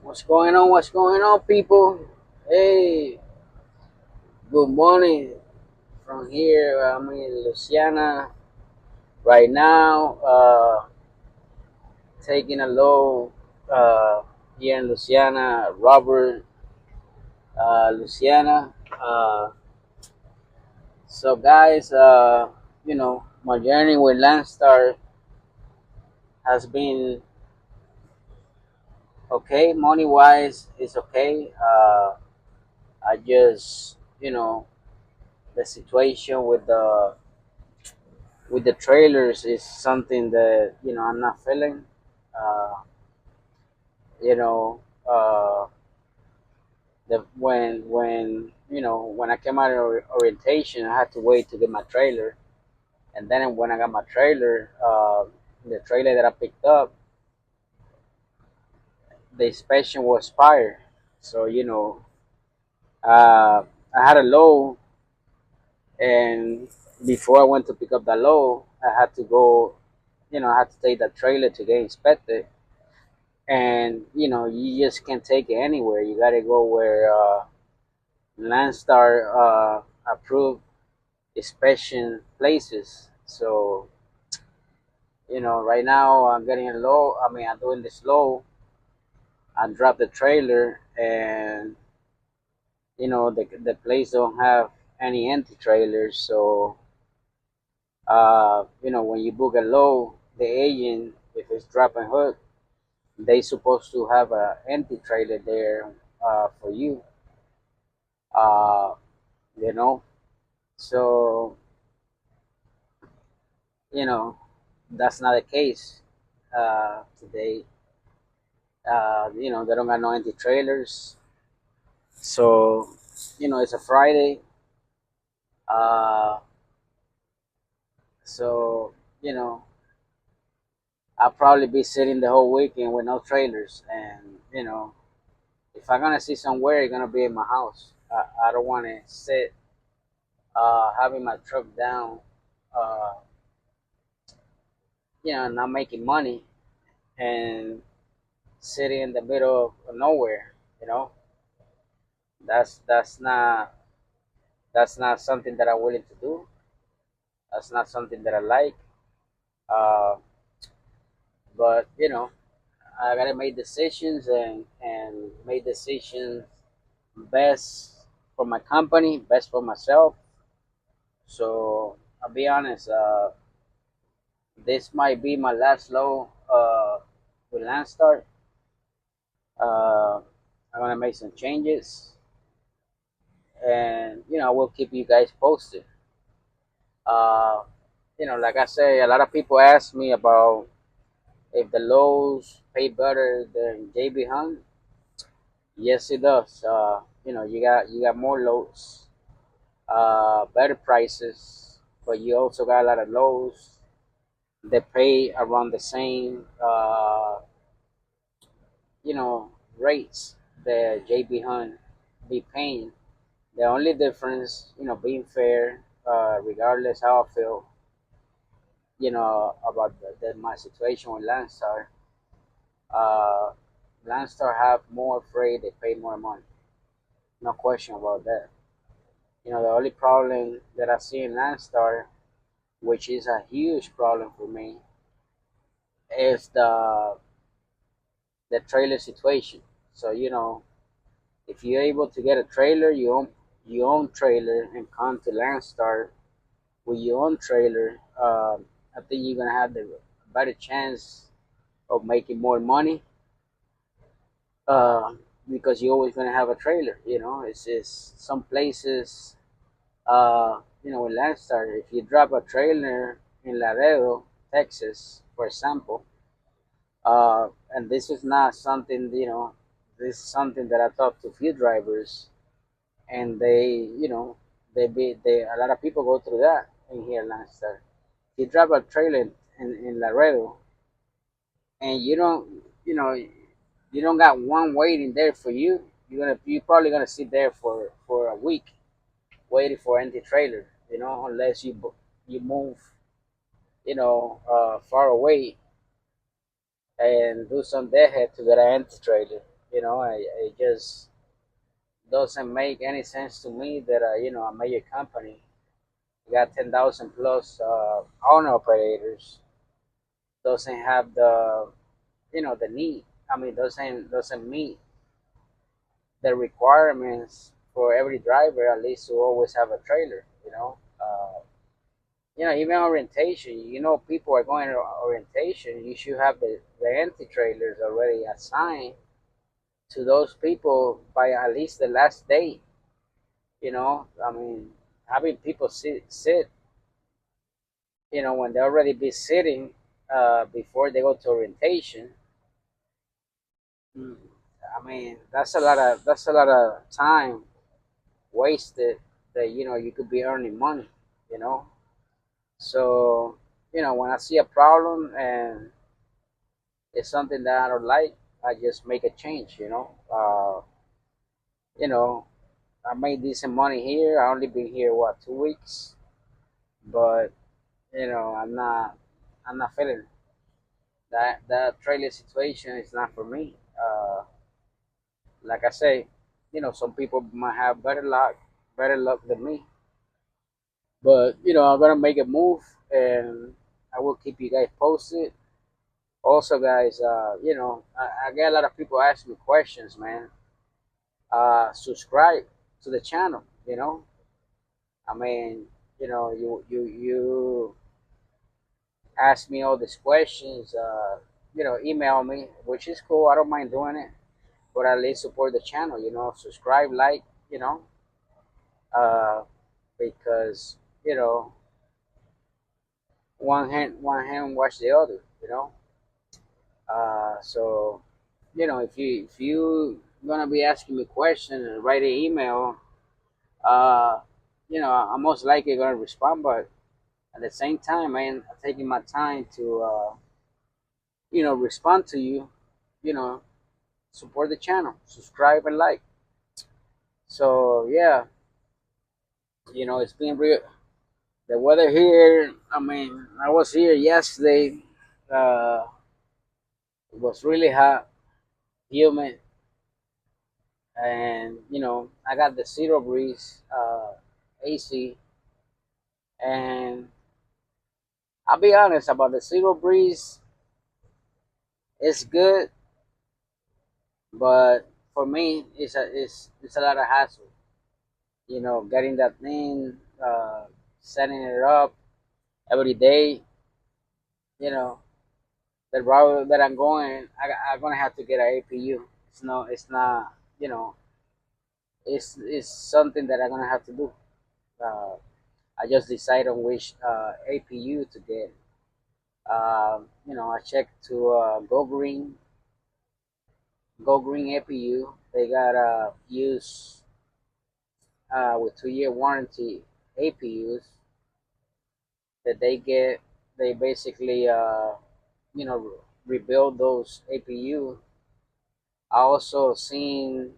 What's going on? What's going on, people? Hey, good morning from here. I'm in Louisiana right now, taking a load here in Louisiana, Robert, Louisiana. Uh, guys, my journey with Landstar has been okay. Money wise, it's okay. I just, the situation with the trailers is something that I'm not feeling. Uh, you know, uh, the when I came out of orientation, I had to wait to get my trailer, and then when I got my trailer, the trailer that I picked up, the inspection was expired. So I had a load, and before I went to pick up the load, I had to go. I had to take the trailer to get inspected, and you just can't take it anywhere. You got to go where Landstar approved inspection places. So right now I'm getting a low. I mean, I'm doing this low. I dropped the trailer, and the place don't have any empty trailers. So when you book a low, the agent, if it's drop and hook, they supposed to have a empty trailer there for you. Uh, you know So, you know, that's not the case today. They don't got no empty trailers. So, it's a Friday. Uh, so, you know, I'll probably be sitting the whole weekend with no trailers. And, if I'm going to see somewhere, it's going to be in my house. I don't want to sit having my truck down, uh, not making money and sitting in the middle of nowhere, you know. That's not something that I'm willing to do. That's not something that I like. Uh, but I gotta make decisions and make decisions best for my company, best for myself. So I'll be honest. This might be my last low with Landstar. Uh, I'm gonna make some changes, and I will keep you guys posted. Uh, like I say, a lot of people ask me about if the lows pay better than JB Hunt. Yes, it does. You got more lows, better prices, but you also got a lot of lows that pay around the same, you know, rates that JB Hunt be paying. The only difference, being fair, regardless how I feel, about my situation with Landstar. Uh, Landstar have more freight, they pay more money. No question about that. The only problem that I see in Landstar, which is a huge problem for me, is the trailer situation. So if you're able to get a trailer, you own trailer and come to Landstar with your own trailer, I think you're gonna have the better chance of making more money, uh, because you're always gonna have a trailer. It's just some places. With Landstar, if you drop a trailer in Laredo, Texas, for example, and this is not something, this is something that I talked to a few drivers, and a lot of people go through that in here, Landstar. You drop a trailer in Laredo, and you don't got one waiting there for you. You're probably gonna sit there for a week waiting for empty trailer. Unless you move, far away and do some deadhead to get an empty trailer. It just doesn't make any sense to me that a major company got 10,000 plus owner operators doesn't have the need. I mean, doesn't meet the requirements for every driver at least to always have a trailer. Even orientation. People are going to orientation. You should have the empty trailers already assigned to those people by at least the last day. I mean, having people sit, when they already be sitting before they go to orientation. mm, I mean, that's a lot of time wasted that you could be earning money. You know, so when I see a problem and it's something that I don't like, I just make a change. You know, I made decent money here. I only been here what 2 weeks, but I'm not feeling it. That trailer situation is not for me. Like I say, some people might have better luck than me. But I'm gonna make a move, and I will keep you guys posted. Also, guys, I get a lot of people asking me questions, man. Subscribe to the channel. I mean, you ask me all these questions. Email me, which is cool. I don't mind doing it, but at least support the channel. Subscribe, like, you know, uh, because you know one hand wash the other. So if you gonna be asking me questions and write an email, uh, I'm most likely gonna respond. But at the same time, man, I'm taking my time to respond to you. You know, support the channel, subscribe and like. So yeah, it's been real. The weather here. I mean, I was here yesterday. Uh, it was really hot, humid, and I got the zero breeze AC, and I'll be honest about the zero breeze. It's good, but for me, it's a lot of hassle. Getting that thing, setting it up every day. You know, the route that I'm going, I'm gonna have to get an APU. It's not. It's something that I'm gonna have to do. Uh, I just decide on which APU to get. I checked to Go Green APU. They got use with 2 year warranty APUs that they get. They basically you know rebuild those APU. I also seen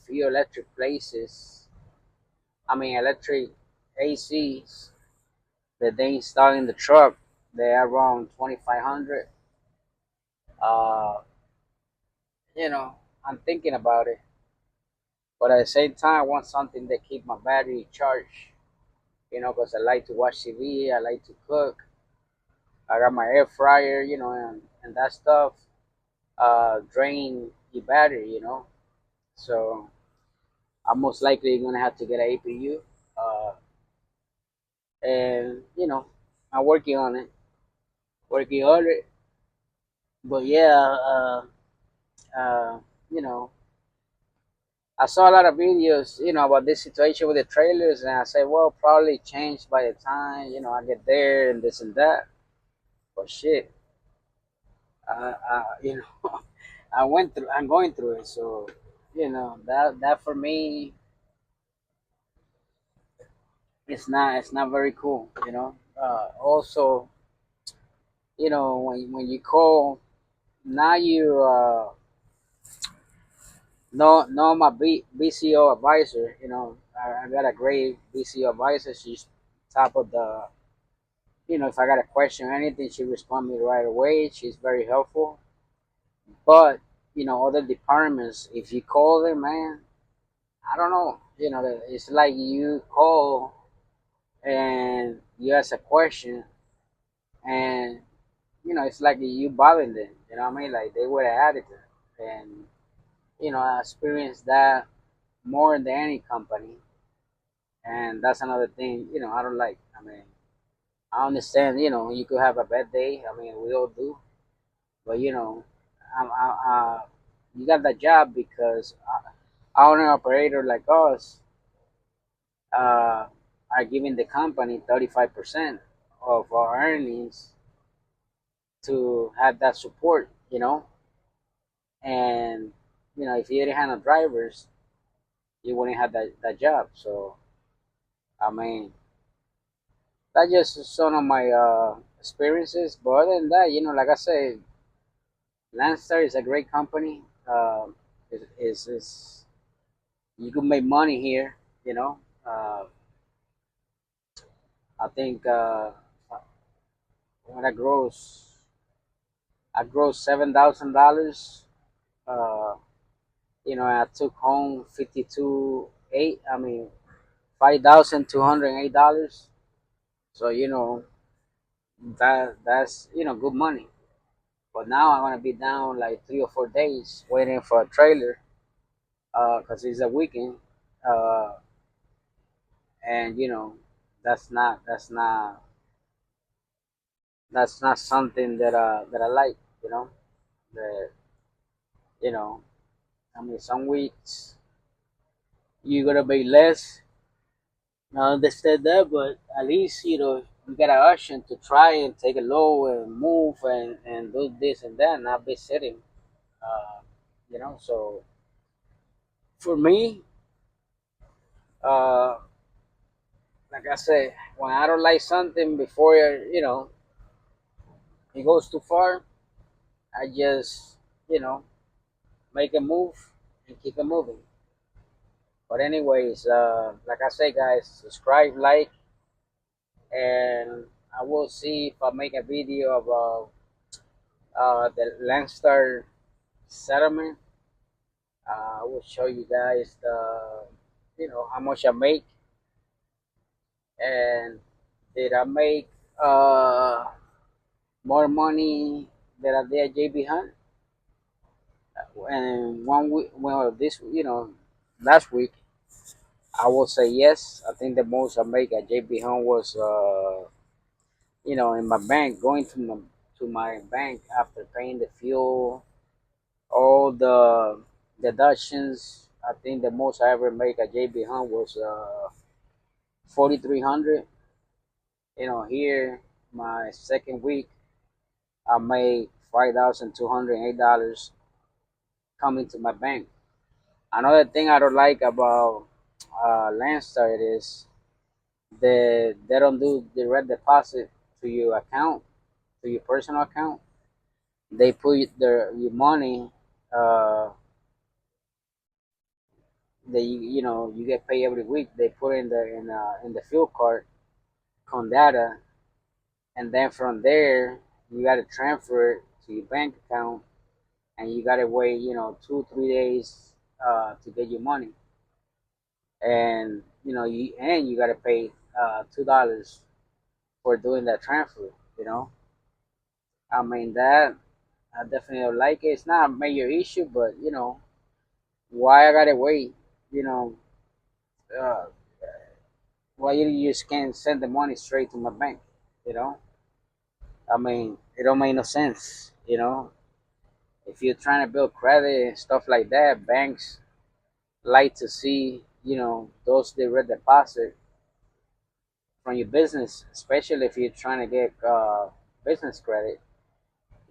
few electric places. I mean electric ACs that they install in the truck. They are around 2,500. Uh, you know, I'm thinking about it, but at the same time, I want something that keep my battery charged. Because I like to watch TV, I like to cook. I got my air fryer, and that stuff drain the battery. So I'm most likely gonna have to get an APU, and I'm working on it. But yeah, uh, you know, I saw a lot of videos, about this situation with the trailers, and I said, well, probably change by the time I get there and this and that. But shit, I'm going through it, so that for me, it's not very cool. Also, when you call now, you know my BCO advisor. I got a great BCO advisor. She's top of the. If I got a question or anything, she respond me right away. She's very helpful. But other departments, if you call them, man, I don't know. It's like you call and you ask a question, and it's like you bothering them. You know what I mean? Like they were an attitude, and I experienced that more than any company, and that's another thing. I don't like. I mean, I understand. You could have a bad day. I mean, we all do, but you got that job because owner operator like us uh, are giving the company 35% of our earnings to have that support. And if you didn't have no drivers, you wouldn't have that job. So I mean, that's just some of my experiences. But other than that, like I said, Landstar is a great company. Is You can make money here. You know, uh, I think when I gross $7,000. Uh, I took home 52.8. I mean, $5,208. So that's good money. But now I'm gonna be down like 3 or 4 days waiting for a trailer, cause it's a weekend, uh, and that's not something that I like. That you know I mean some weeks you're gonna pay less. I understand that, but at least you got an option to try and take a low and move and do this and that, not be sitting. Uh, so for me, uh, like I said, when I don't like something before it goes too far, I just you know make a move and keep it moving. But anyways, like I say, guys, subscribe, like, and I will see if I make a video about the Landstar settlement. I will show you guys how much I make, and did I make more money than I did at JB Hunt. And one week, well, last week, I will say yes. I think the most I make at JB Hunt was in my bank, going to my bank after paying the fuel, all the deductions. I think the most I ever make at JB Hunt was 4,300. Here my second week, I made $5,208 coming to my bank. Another thing I don't like about Landstar is they don't do direct deposit to your account, to your personal account. They put your money that you get paid every week. They put in the fuel card con data, and then from there you got to transfer it to your bank account, and you got to wait 2 3 days to get your money, and you got to pay $2 for doing that transfer. I mean that I definitely don't like it. It's not a major issue, but why I gotta wait? You know, uh, why you just can't send the money straight to my bank? You know, I mean it don't make no sense. If you're trying to build credit and stuff like that, banks like to see those direct deposit from your business, especially if you're trying to get business credit.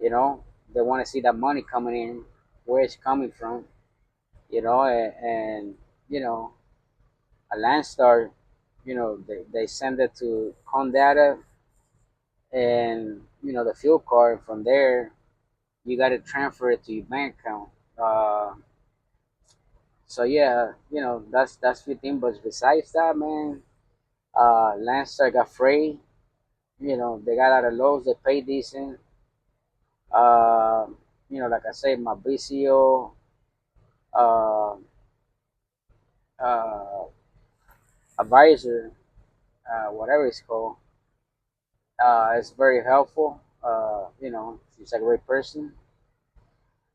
You know, they want to see that money coming in, where it's coming from. And you know, a Landstar, they send it to Condata and the fuel card. From there, you got to transfer it to your bank account. Uh, so yeah, that's few things. But besides that, man, Landstar got freight. They got out of lows. They pay decent. Uh, like I say, my BCO, uh, uh, advisor, whatever it's called, is very helpful. She's a great person.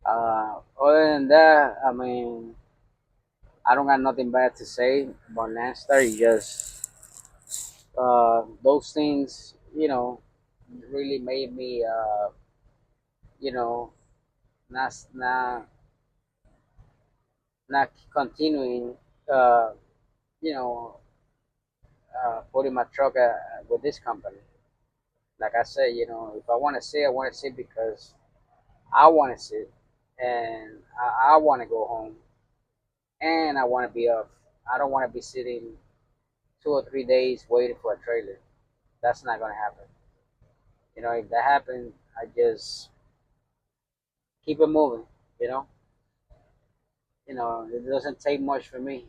Other than that, I mean, I don't got nothing bad to say about Landstar. It's just those things, really made me, you know, not continuing, uh, you know, putting my truck with this company. Like I said, if I want to sit, I want to sit because I want to sit, and I want to go home, and I want to be off. I don't want to be sitting 2 or 3 days waiting for a trailer. That's not gonna happen. If that happens, I just keep it moving. You know, it doesn't take much for me.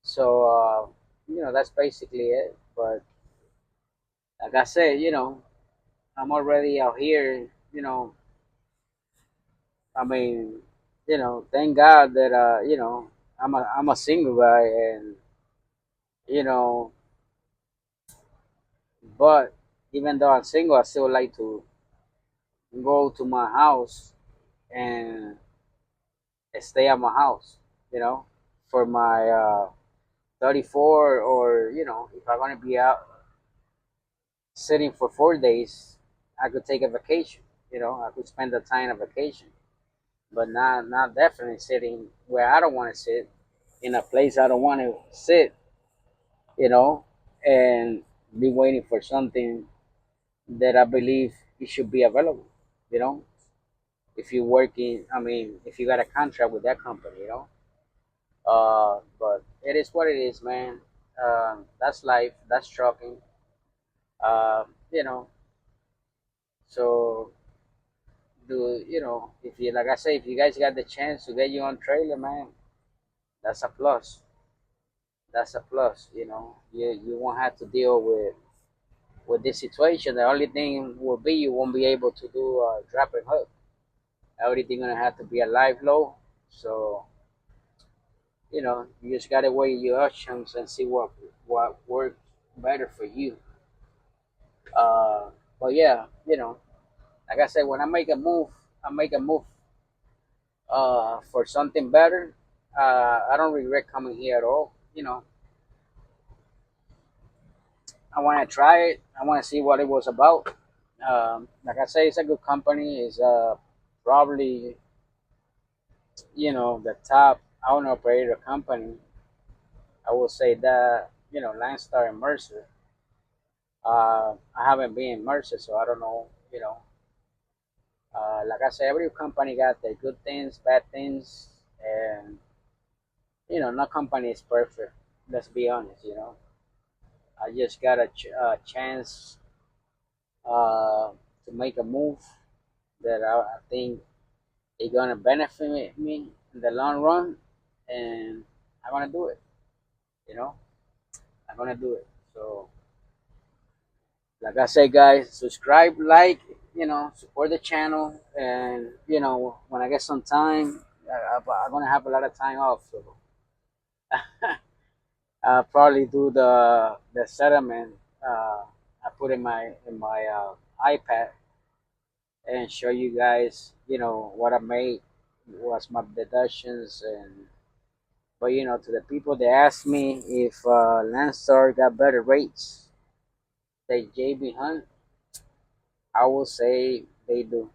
So that's basically it. But like I said, I'm already out here. I mean, thank God that I'm a single guy, and you know, but even though I'm single, I still like to go to my house and stay at my house. You know, for my 34, or if I'm gonna be out sitting for 4 days, I could take a vacation. I could spend the time on vacation, but not definitely sitting where I don't want to sit, in a place I don't want to sit. You know, and be waiting for something that I believe it should be available. You know, if you're working, I mean, if you got a contract with that company, but it is what it is, man. That's life. That's trucking. Uh, you know, so if you, like I say, if you guys got the chance to get your own trailer, man, that's a plus. That's a plus. You won't have to deal with this situation. The only thing will be you won't be able to do drop and hook. Everything gonna have to be a live low. So you just gotta weigh your options and see what works better for you. Uh, but yeah, like I said, when I make a move, I make a move for something better. I don't regret coming here at all. I want to try it. I want to see what it was about. Like I say, it's a good company. It's probably the top owner operator company. I will say that Landstar and Mercer. I haven't been in Mercer, so I don't know. Like I said, every company got their good things, bad things, and no company is perfect. Let's be honest. I just got a chance to make a move that I think is gonna benefit me in the long run, and I'm gonna do it. You know, I'm gonna do it. So, like I say, guys, subscribe, like, support the channel, and when I get some time, I'm gonna have a lot of time off, so I'll probably do the settlement. I put in my iPad and show you guys, what I made, what's my deductions, and but to the people that ask me if Landstar got better rates than JB Hunt, I will say they do.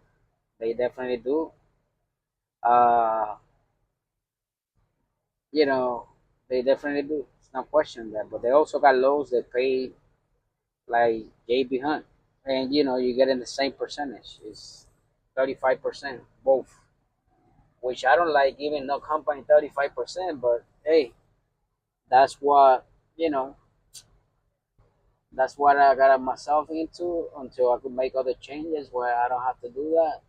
They definitely do. Uh, you know, they definitely do. It's no question that. But they also got lows that pay like JB Hunt, and you get in the same percentage. It's 35% both, which I don't like giving no company 35%. But hey, that's what you know. That's what I got myself into until I could make other changes where I don't have to do that.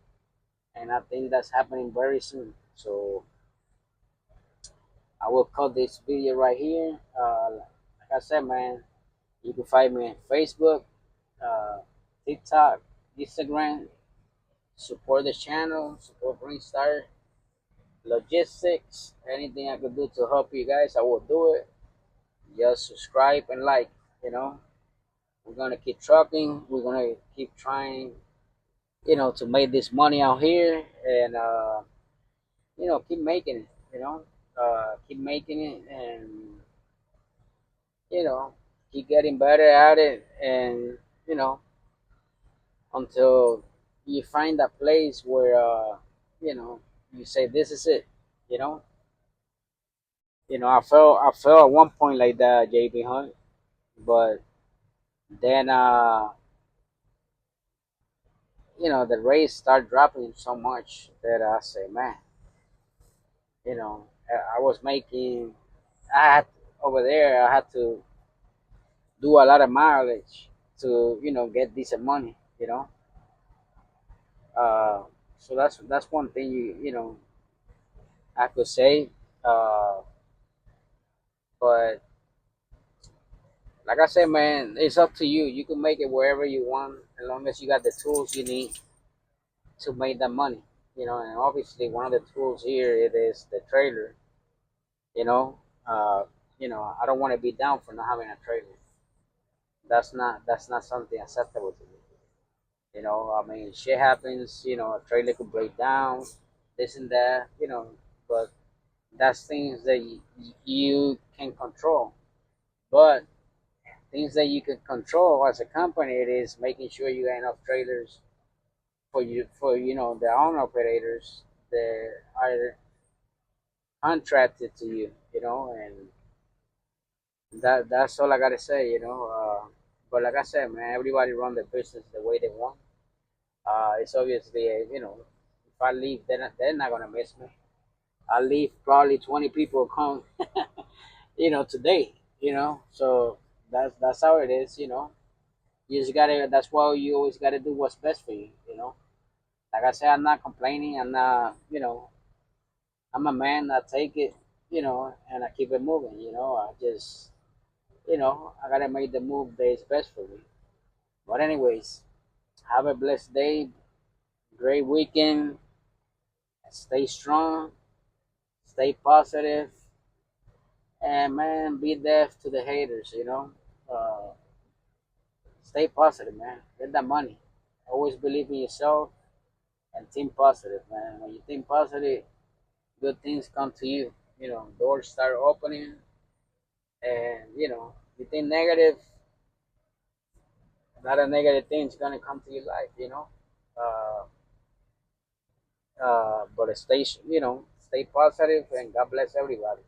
And I think that's happening very soon. So I will cut this video right here. Like I said, man, you can find me on Facebook, uh, TikTok, Instagram. support the channel, support Landstar logistics. Anything I could do to help you guys, I will do it. Just subscribe and like. You know, we're gonna keep trucking. We're gonna keep trying. To make this money out here, and keep making it. Keep making it, and you know, keep getting better at it, and you know, until you find that place where you know you say this is it. You know, I felt at one point like that, JB Hunt, but then the rates start dropping so much that I say, man, I was making, I had over there, I had to do a lot of mileage to get decent money. Uh, so that's one thing I could say. Uh, but like I said, man, it's up to you. You can make it wherever you want as long as you got the tools you need to make that money. And obviously one of the tools here it is the trailer. You know, uh, I don't want to be down for not having a trailer. That's not something acceptable to me. I mean, shit happens. A trailer could break down, this and that. But that's things that you can control. But things that you can control as a company, it is making sure you got enough trailers for the own operators that are contracted to you. And that's all I gotta say. But like I said, man, everybody run their business the way they want. It's obviously, if I leave, they're not gonna miss me. I leave, probably 20 people come, today. So that's how it is. You just gotta. That's why you always gotta do what's best for you. Like I said, I'm not complaining. I'm not. I'm a man. I take it. And I keep it moving. I just. I gotta make the move that is best for me. But anyways, have a blessed day. Great weekend. Stay strong. Stay positive. And man, be deaf to the haters. Stay positive, man. Get that money. Always believe in yourself and think positive, man. When you think positive, good things come to you. Doors start opening, and you think negative, a lot of negative things gonna come to your life. Uh, but stay positive, and God bless everybody.